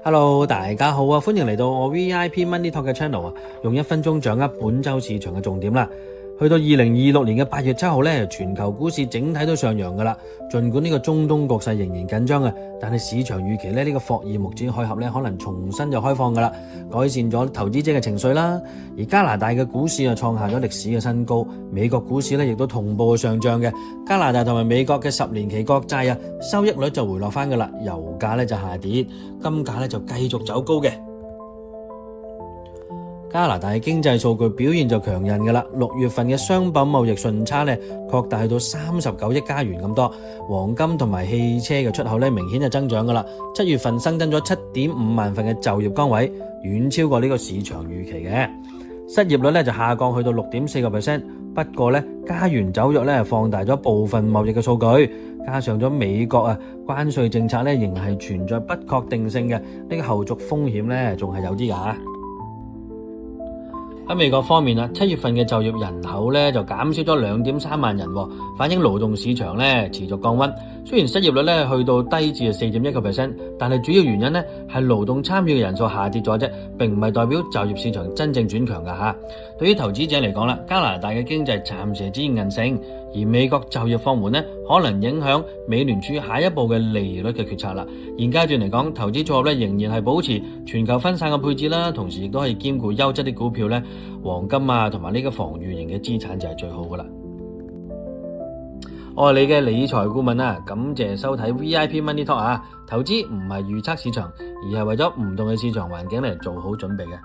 Hello，大家好啊！歡迎嚟到我 VIP Money Talk 嘅 channel 啊，用1分鐘掌握本周市場嘅重點啦。去到2026年嘅8月7號咧，全球股市整體都上揚噶啦。儘管呢個中東局勢仍然緊張啊，但係市場預期咧呢個霍爾木茲海峽咧可能重新就開放噶啦，改善咗投資者嘅情緒啦。而加拿大嘅股市啊創下咗歷史嘅新高，美國股市咧亦都同步上漲嘅。加拿大同埋美國嘅10年期國債啊收益率就回落翻噶啦，油價咧就下跌，金價咧就繼續走高嘅。加拿大嘅經濟數據表現就強韌㗎啦，6月份嘅商品貿易順差咧擴大去到39億加元咁多，黃金同埋汽車嘅出口咧明顯就增長㗎啦。7月份新增咗7.5萬份嘅就業崗位，遠超過呢個市場預期嘅。失業率咧就下降去到6.4%，不過咧加元走弱咧放大咗部分貿易嘅數據，加上咗美國啊關稅政策咧仍係存在不確定性嘅，呢個後續風險咧仲係有啲㗎。喺美國方面啊，7月份嘅就業人口咧就減少咗2.3萬人，反映勞動市場咧持續降溫。雖然失業率咧去到低至4.1%，但係主要原因咧係勞動參與嘅人數下跌咗啫，並唔係代表就業市場真正轉強㗎嚇。對於投資者嚟講啦，加拿大嘅經濟暫時只係韌性，而美國就業放緩咧可能影響美聯儲下一步嘅利率嘅決策啦。現階段嚟講，投資組合咧仍然係保持全球分散嘅配置啦，同時亦都可以兼顧優質啲股票咧。黃金啊，同埋呢個防禦型嘅資產就係最好噶啦。我係你嘅理財顧問啊，感謝收睇 VIP Money Talk 啊。投資唔係預測市場，而係為咗唔同嘅市場環境嚟做好準備嘅。